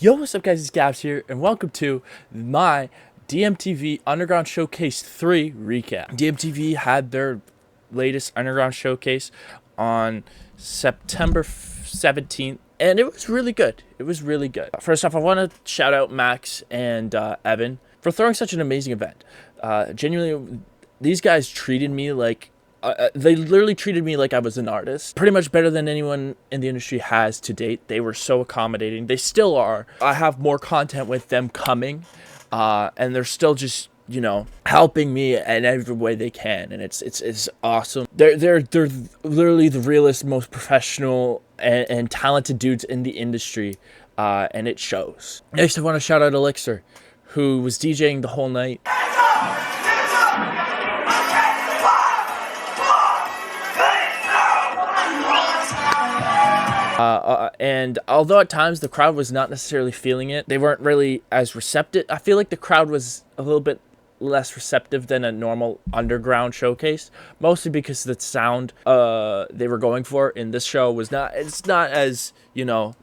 Yo, what's up guys, it's Gabzzz here, and welcome to my DMTV Underground Showcase 3 recap. DMTV had their latest Underground Showcase on September 17th, and it was really good. It was really good. First off, I want to shout out Max and Evan for throwing such an amazing event. Genuinely, these guys treated me like they literally treated me like I was an artist. Pretty much better than anyone in the industry has to date. They were so accommodating. They still are. I have more content with them coming, and they're still just, you know, helping me in every way they can, and it's awesome. They're literally the realest, most professional and talented dudes in the industry, and it shows. Next, I want to shout out Elixir, who was DJing the whole night. And although at times the crowd was not necessarily feeling it, they weren't really as receptive. I feel like the crowd was a little bit less receptive than a normal underground showcase, mostly because the sound they were going for in this show was not, it's not as, you know,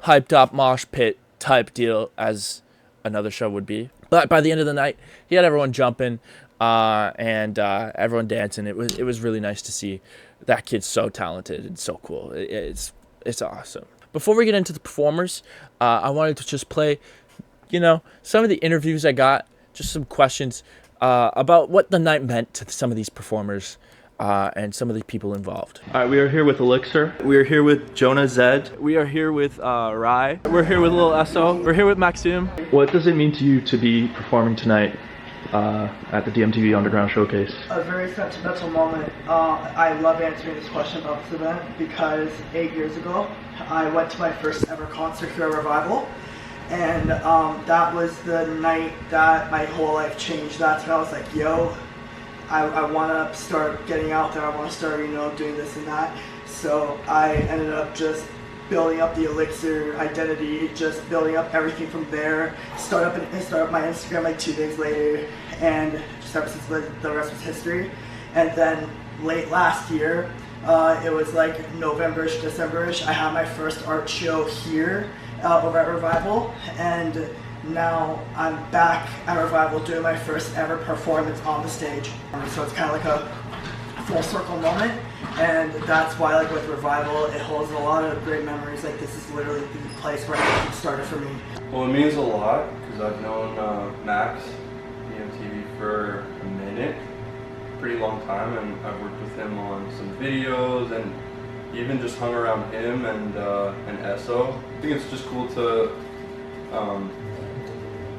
hyped up mosh pit type deal as another show would be. But by the end of the night, he had everyone jumping and everyone dancing. It was really nice to see. That kid's so talented and so cool. It's awesome. Before we get into the performers, I wanted to just play, you know, some of the interviews I got, just some questions about what the night meant to some of these performers and some of the people involved. All right, we are here with Elixir. We are here with Jonah Zed. We are here with Rai. We're here with LIL ESSO. We're here with Maxim. What does it mean to you to be performing tonight at the DMTV Underground Showcase? A very sentimental moment. I love answering this question about this event because 8 years ago I went to my first ever concert here at Revival, and that was the night that my whole life changed. That's when I was like, yo, I want to start getting out there. I want to start, you know, doing this and that. So I ended up just building up the Elixir identity, just building up everything from there. Start up my Instagram like 2 days later, and just ever since the rest was history. And then late last year, it was like November-ish, December-ish, I had my first art show here over at Revival, and now I'm back at Revival doing my first ever performance on the stage. So it's kind of like a full circle moment, and that's why, like, with Revival, it holds a lot of great memories. Like, this is literally the place where everything started for me. Well, it means a lot because I've known Max, DMTV, for a minute, pretty long time, and I've worked with him on some videos and even just hung around him and ESSO. I think it's just cool to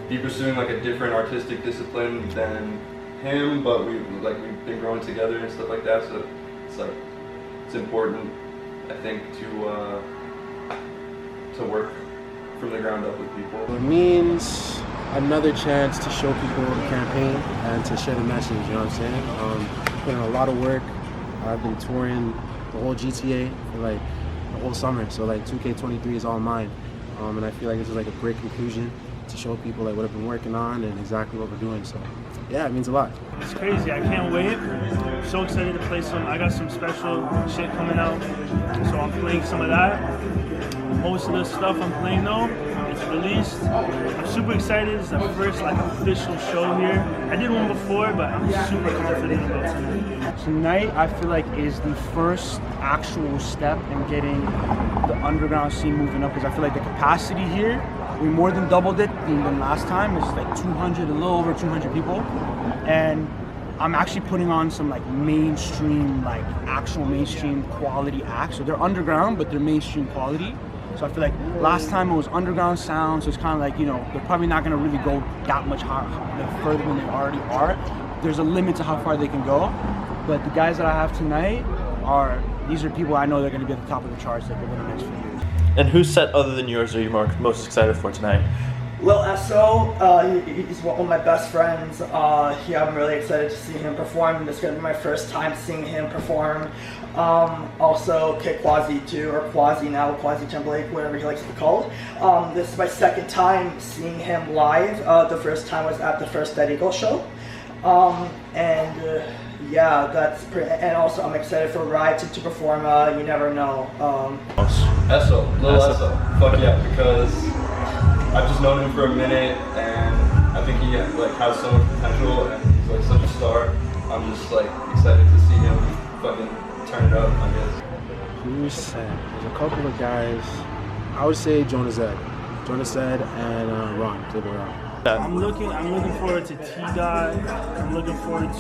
be pursuing like a different artistic discipline than him, but we've been growing together and stuff like that, so it's important, I think, to work from the ground up with people. It means another chance to show people the campaign and to share the message, you know what I'm saying? Put in a lot of work. I've been touring the whole GTA for like the whole summer, so like 2K23 is all mine, and I feel like this is like a great conclusion to show people like what I've been working on and exactly what we're doing. So yeah, it means a lot. It's crazy. I can't wait. I'm so excited to play I got some special shit coming out, so I'm playing some of that. Most of the stuff I'm playing though, it's released. I'm super excited. It's the first like official show here. I did one before, but I'm super confident about tonight. Tonight, I feel like is the first actual step in getting the underground scene moving up, because I feel like the capacity here, we more than doubled it than last time. It's like 200, a little over 200 people. And I'm actually putting on some like mainstream, like actual mainstream quality acts. So they're underground, but they're mainstream quality. So I feel like last time it was underground sound, so it's kind of like, you know, they're probably not gonna really go that much further than they already are. There's a limit to how far they can go. But the guys that I have tonight these are people I know they're gonna be at the top of the charts like over the next few years. And whose set other than yours are you most excited for tonight? LIL ESSO, he's one of my best friends. I'm really excited to see him perform. This is going to be my first time seeing him perform. Also, Kwazii too, or Kwazii now, Kwazii Timberlake, whatever he likes to be called. This is my second time seeing him live. The first time was at the first Dead Eagle show. Yeah, that's pretty, and also I'm excited for Rai to perform You Never Know. ESSO, LIL ESSO. Fuck yeah, because I've just known him for a minute, and I think he like has so much potential, and he's like such a star. I'm just like excited to see him fucking turn it up, I guess. Who said? There's a couple of guys. I would say Jonah Zed and Ron. I'm looking forward to T-Dot. I'm looking forward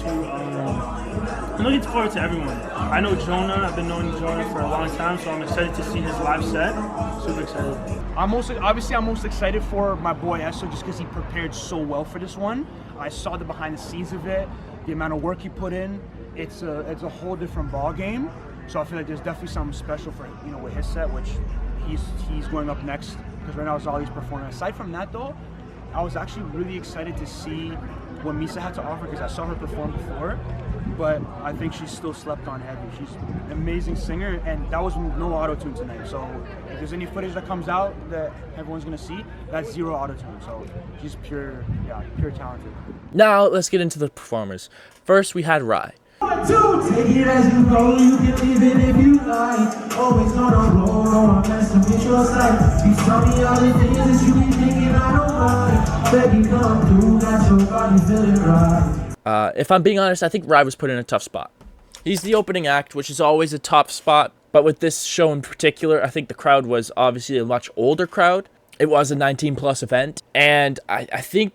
to everyone. I know Jonah. I've been knowing Jonah for a long time, so I'm excited to see his live set. Super excited. I'm most excited for my boy Esso just because he prepared so well for this one. I saw the behind the scenes of it, the amount of work he put in. It's a whole different ball game. So I feel like there's definitely something special for with his set, which he's going up next because right now it's all he's performing. Aside from that though, I was actually really excited to see what Misa had to offer because I saw her perform before, but I think she's still slept on heavy. She's an amazing singer, and that was no auto-tune tonight. So if there's any footage that comes out that everyone's gonna see, that's zero auto-tune. So she's pure talented. Now let's get into the performers. First we had Rye. Take it as you go, you can leave it if you like. Always gonna roll, no, I'm messing with your sight. You tell me all the things that you be thinking I don't mind. Baby, come through, got your body feeling right. If I'm being honest, I think Rye was put in a tough spot. He's the opening act, which is always a tough spot. But with this show in particular, I think the crowd was obviously a much older crowd. It was a 19+ event, and I think,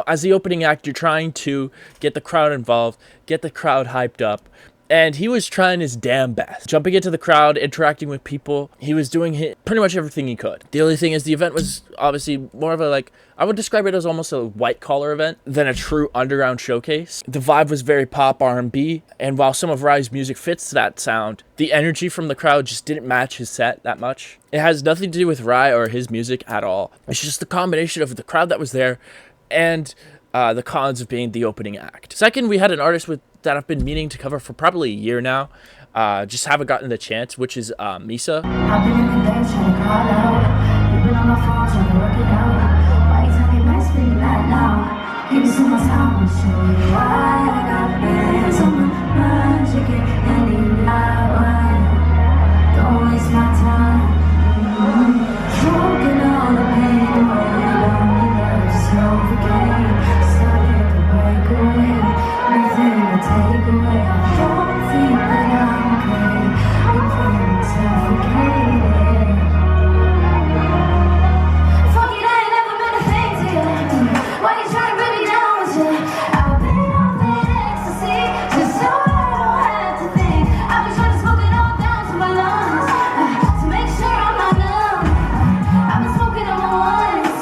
as the opening act, you're trying to get the crowd involved, get the crowd hyped up, and he was trying his damn best. Jumping into the crowd, interacting with people, he was doing pretty much everything he could. The only thing is the event was obviously more of a, I would describe it as almost a white-collar event than a true underground showcase. The vibe was very pop R&B, and while some of Rye's music fits that sound, the energy from the crowd just didn't match his set that much. It has nothing to do with Rye or his music at all. It's just the combination of the crowd that was there and the cons of being the opening act. Second, we had an artist that I've been meaning to cover for probably a year now. Just haven't gotten the chance, which is Misa. I've been in the day trying to call out. You've been on my phone trying to work it out. Why you talking nice, speaking that now? Give me some more time, I'll show you why. I got bands on my mind, chicken and eating out wine. Don't waste my time. Smoking all the pain away. Lonely love, self-gain. Starting to break away. Nothing to take away. I don't think that I'm okay. I'm feeling suffocated. Fuck it, I ain't never been a thing to you. Why you trying to bring me down with you? I've been on that ecstasy just so I don't have to think. I've been trying to smoke it all down to my lungs to make sure I'm not numb. I've been smoking on my ones.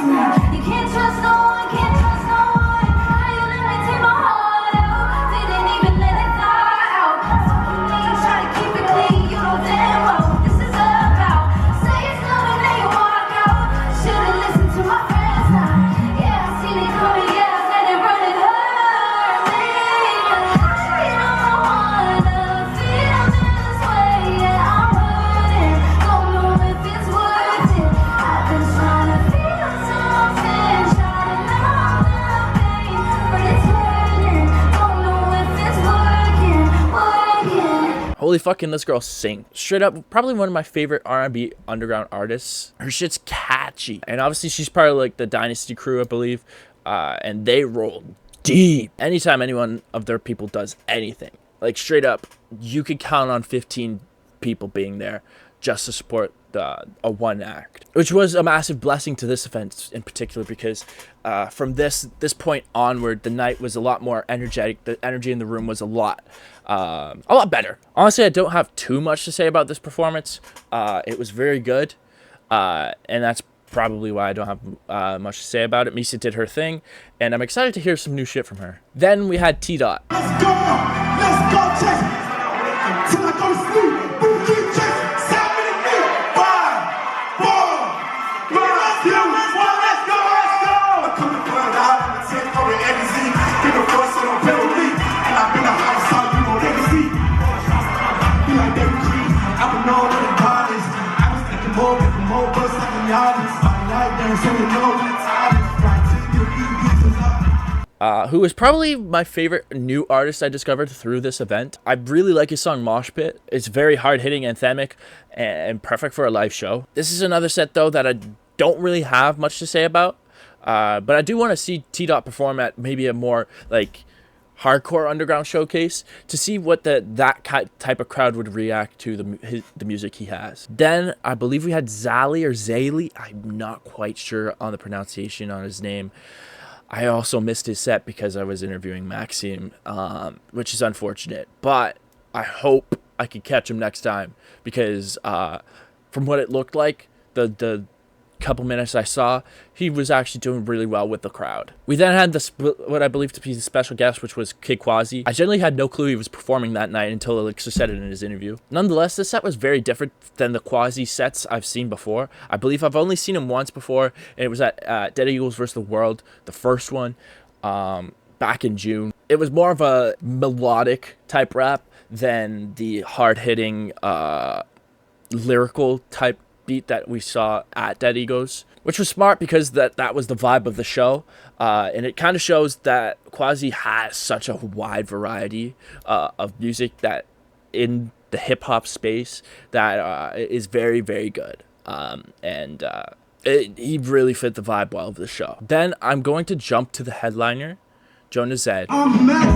You can't trust no one, can't trust no one. How you let me take my heart out? Didn't even let it fly out. Fucking me, try to keep it clean. You know damn well what this is about. Say it's love and then you walk out. Should've listened to my friends now. Yeah, I seen it coming, yeah, I let it run and hurt me. I don't wanna feel this way, yeah, I'm hurting. Don't know if it's worth it. I've been trying to feel something, trying to numb the pain, but it's hurting. Don't know if it's working. Holy fucking, this girl sing. Straight up, probably one of my favorite R&B underground artists. Her shit's catchy. And obviously she's part of the Dynasty crew, I believe. And they roll deep. Anytime anyone of their people does anything, straight up, you could count on 15 people being there just to support a one act, which was a massive blessing to this event in particular, because from this point onward, the night was a lot more energetic. The energy in the room was a lot better. Honestly, I don't have too much to say about this performance. It was very good, and that's probably why I don't have much to say about it. Misa did her thing, and I'm excited to hear some new shit from her. Then we had T-Dot. Let's go, chase. Till I go to sleep, boom, keep chasing. 7 minutes, 5, 4, 3, 2, 1, let's go. I come to find out, I'm a 10 for the NBC. Been a voice on a penalty, and I've been a house on you on NBC. Be like David G, I've been all in the bodies. I was thinking more, bust like the audience. My night there, so we know it's obvious. Right to your who was probably my favorite new artist I discovered through this event. I really like his song Mosh Pit. It's very hard-hitting, anthemic, and perfect for a live show. This is another set, though, that I don't really have much to say about. But I do want to see T-Dot perform at maybe a more like hardcore underground showcase to see what that type of crowd would react to the music he has. Then I believe we had Zali or Zayli. I'm not quite sure on the pronunciation on his name. I also missed his set because I was interviewing Maxime, which is unfortunate. But I hope I can catch him next time because from what it looked like, the couple minutes I saw, he was actually doing really well with the crowd. We then had what I believe to be the special guest, which was Kid Kwazii. I generally had no clue he was performing that night until Elixir said it in his interview. Nonetheless, this set was very different than the Kwazii sets I've seen before. I believe I've only seen him once before, and it was at Dead Eagles vs. the World, the first one, back in June. It was more of a melodic type rap than the hard-hitting lyrical type beat that we saw at Dead Egos, which was smart because that was the vibe of the show, and it kind of shows that Kwazii has such a wide variety of music that in the hip-hop space that is very, very good, and he really fit the vibe well of the show. Then I'm going to jump to the headliner, Jonah Zed. I'm a mess.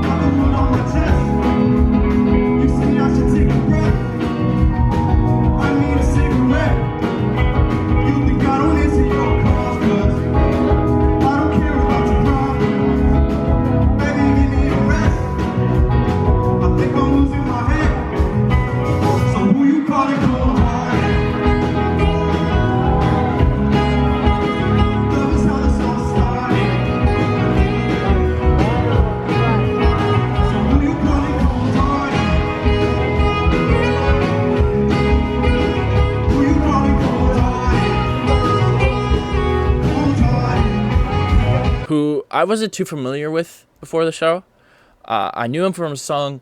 I've been put on my test. You say I should take a breath. I need a cigarette. You think I don't answer your calls, 'cause I don't care about your problems. Maybe you need a rest. I think I'm losing my head. So who you calling cold hearted? Love is how this all started. So who you calling cold hearted? Who you calling cold hearted? Cold hearted. Who I wasn't too familiar with before the show. I knew him from a song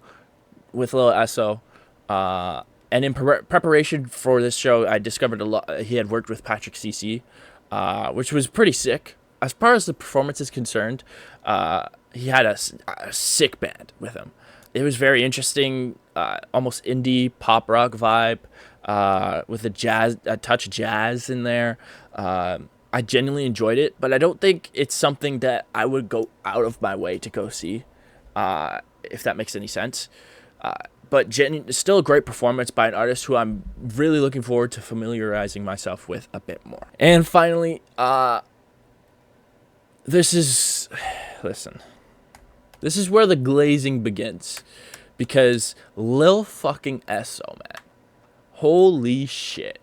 with LIL ESSO, and in preparation for this show, I discovered he had worked with Patrick CC, which was pretty sick. As far as the performance is concerned, he had a sick band with him. It was very interesting, almost indie pop rock vibe, with a touch of jazz in there. I genuinely enjoyed it, but I don't think it's something that I would go out of my way to go see, if that makes any sense. But still a great performance by an artist who I'm really looking forward to familiarizing myself with a bit more. And finally, this is where the glazing begins, because Lil fucking ESSO, man. Holy shit.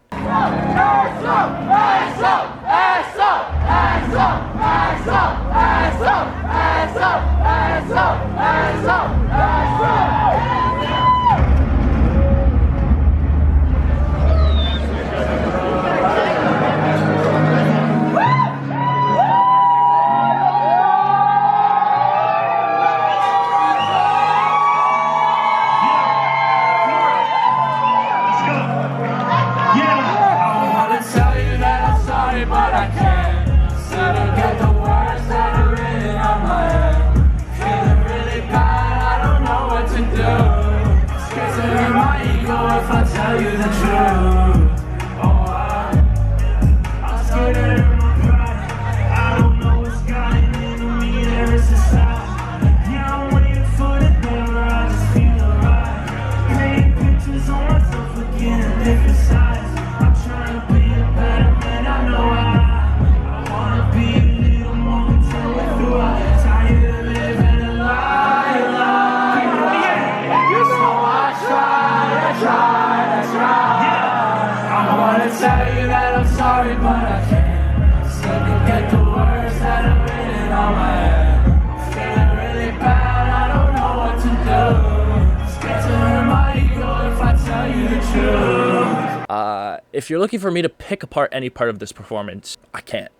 If you're looking for me to pick apart any part of this performance, I can't.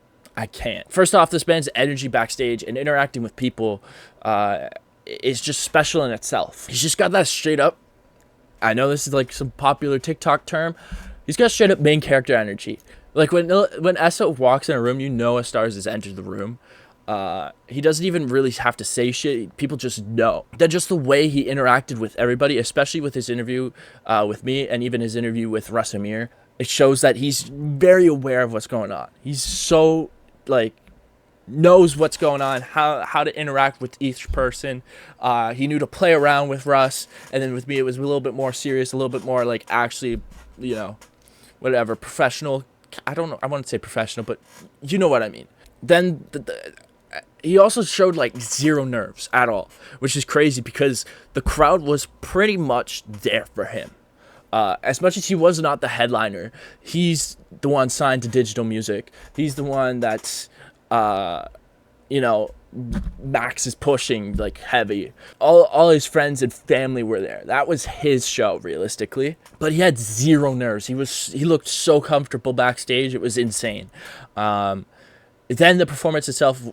First off, this band's energy backstage and interacting with people is just special in itself. He's just got that straight up, I know this is like some popular TikTok term, he's got straight up main character energy. Like when ESSO walks in a room, you know a Stars has entered the room. He doesn't even really have to say shit. People just know. That just the way he interacted with everybody, especially with his interview with me and even his interview with Russ Amir. It shows that he's very aware of what's going on. He's so, like, knows what's going on, how to interact with each person. He knew to play around with Russ, and then with me it was a little bit more serious, a little bit more like actually, you know, whatever, professional. I don't know, I wouldn't say professional, but you know what I mean. Then he also showed like zero nerves at all, which is crazy because the crowd was pretty much there for him. As much as he was not the headliner, he's the one signed to digital music. He's the one that's, you know, Max is pushing like heavy. All his friends and family were there. That was his show, realistically. But he had zero nerves. He looked so comfortable backstage. It was insane. Then the performance itself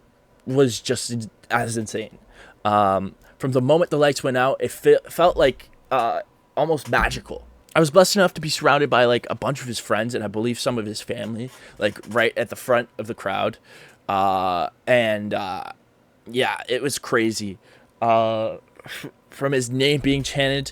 was just as insane. From the moment the lights went out, it felt like almost magical. I was blessed enough to be surrounded by like a bunch of his friends and I believe some of his family, like right at the front of the crowd. Yeah, it was crazy. From his name being chanted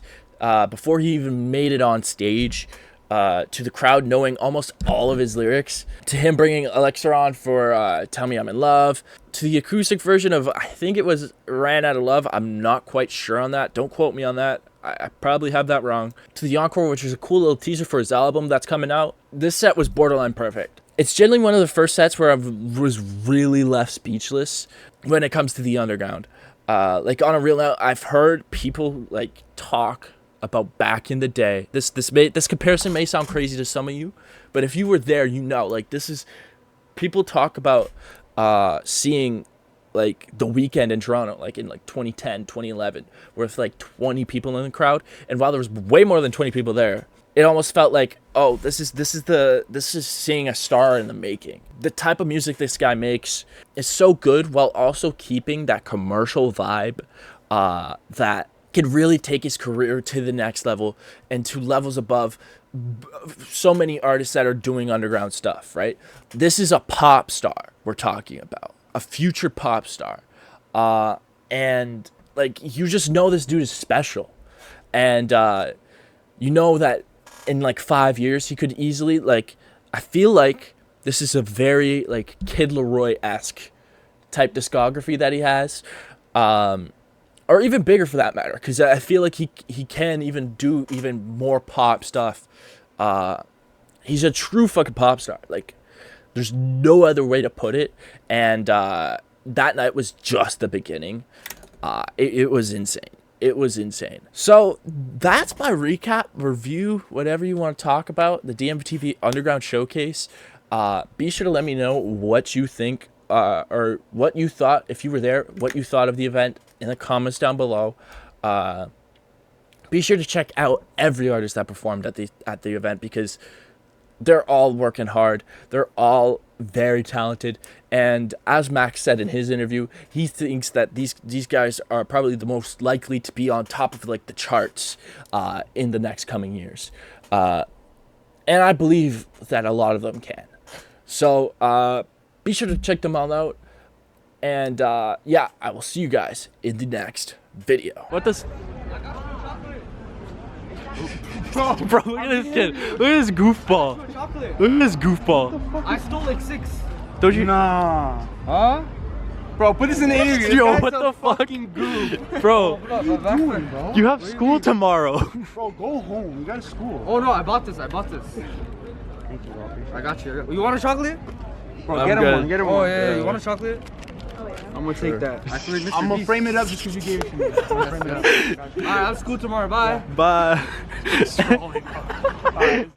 before he even made it on stage, to the crowd knowing almost all of his lyrics, to him bringing Alexa on for Tell Me I'm in Love, to the acoustic version of, I think it was Ran Out of Love. I'm not quite sure on that. Don't quote me on that. I probably have that wrong. To the encore, which is a cool little teaser for his album that's coming out. This set was borderline perfect. It's generally one of the first sets where I was really left speechless when it comes to the underground. Like on a real note, I've heard people like talk about back in the day. This comparison may sound crazy to some of you, but if you were there, you know, like this is, people talk about seeing like The Weeknd in Toronto, like in like 2010, 2011, with like 20 people in the crowd. And while there was way more than 20 people there, it almost felt like, oh, this is seeing a star in the making. The type of music this guy makes is so good while also keeping that commercial vibe that can really take his career to the next level and to levels above so many artists that are doing underground stuff, right? This is a pop star we're talking about, a future pop star. And like, you just know this dude is special. And you know that in like 5 years, he could easily, like, I feel like this is a very like Kid Laroi-esque type discography that he has. Or even bigger for that matter, because I feel like he can even do even more pop stuff. He's a true fucking pop star. Like, there's no other way to put it. And that night was just the beginning. It was insane. It was insane. So that's my recap, review, whatever you want to talk about, the DMTV Underground Showcase. Be sure to let me know what you think, or what you thought, if you were there, what you thought of the event in the comments down below. Be sure to check out every artist that performed at the event, because they're all working hard. They're all very talented. And as Max said in his interview, he thinks that these guys are probably the most likely to be on top of like the charts in the next coming years. And I believe that a lot of them can. So be sure to check them all out. And yeah, I will see you guys in the next video. What does... Bro, look at this kid. Look at this goofball. Look at this goofball. I stole like 6. Don't you? Nah. Huh? Bro, put this in the interview. Yo, what the fucking goof? Bro, you have school tomorrow. Bro, go home. You got school. Oh no, I bought this. Thank you, bro. I got you. You want a chocolate? Bro, I'm get him good. one. Get him Oh one. yeah, you want a chocolate? I'm gonna take that. Actually, Mr. I'm gonna Beast. frame it up just because you gave it to me. I'm gonna frame it up. Alright, I have school tomorrow. Bye. Bye. Alright.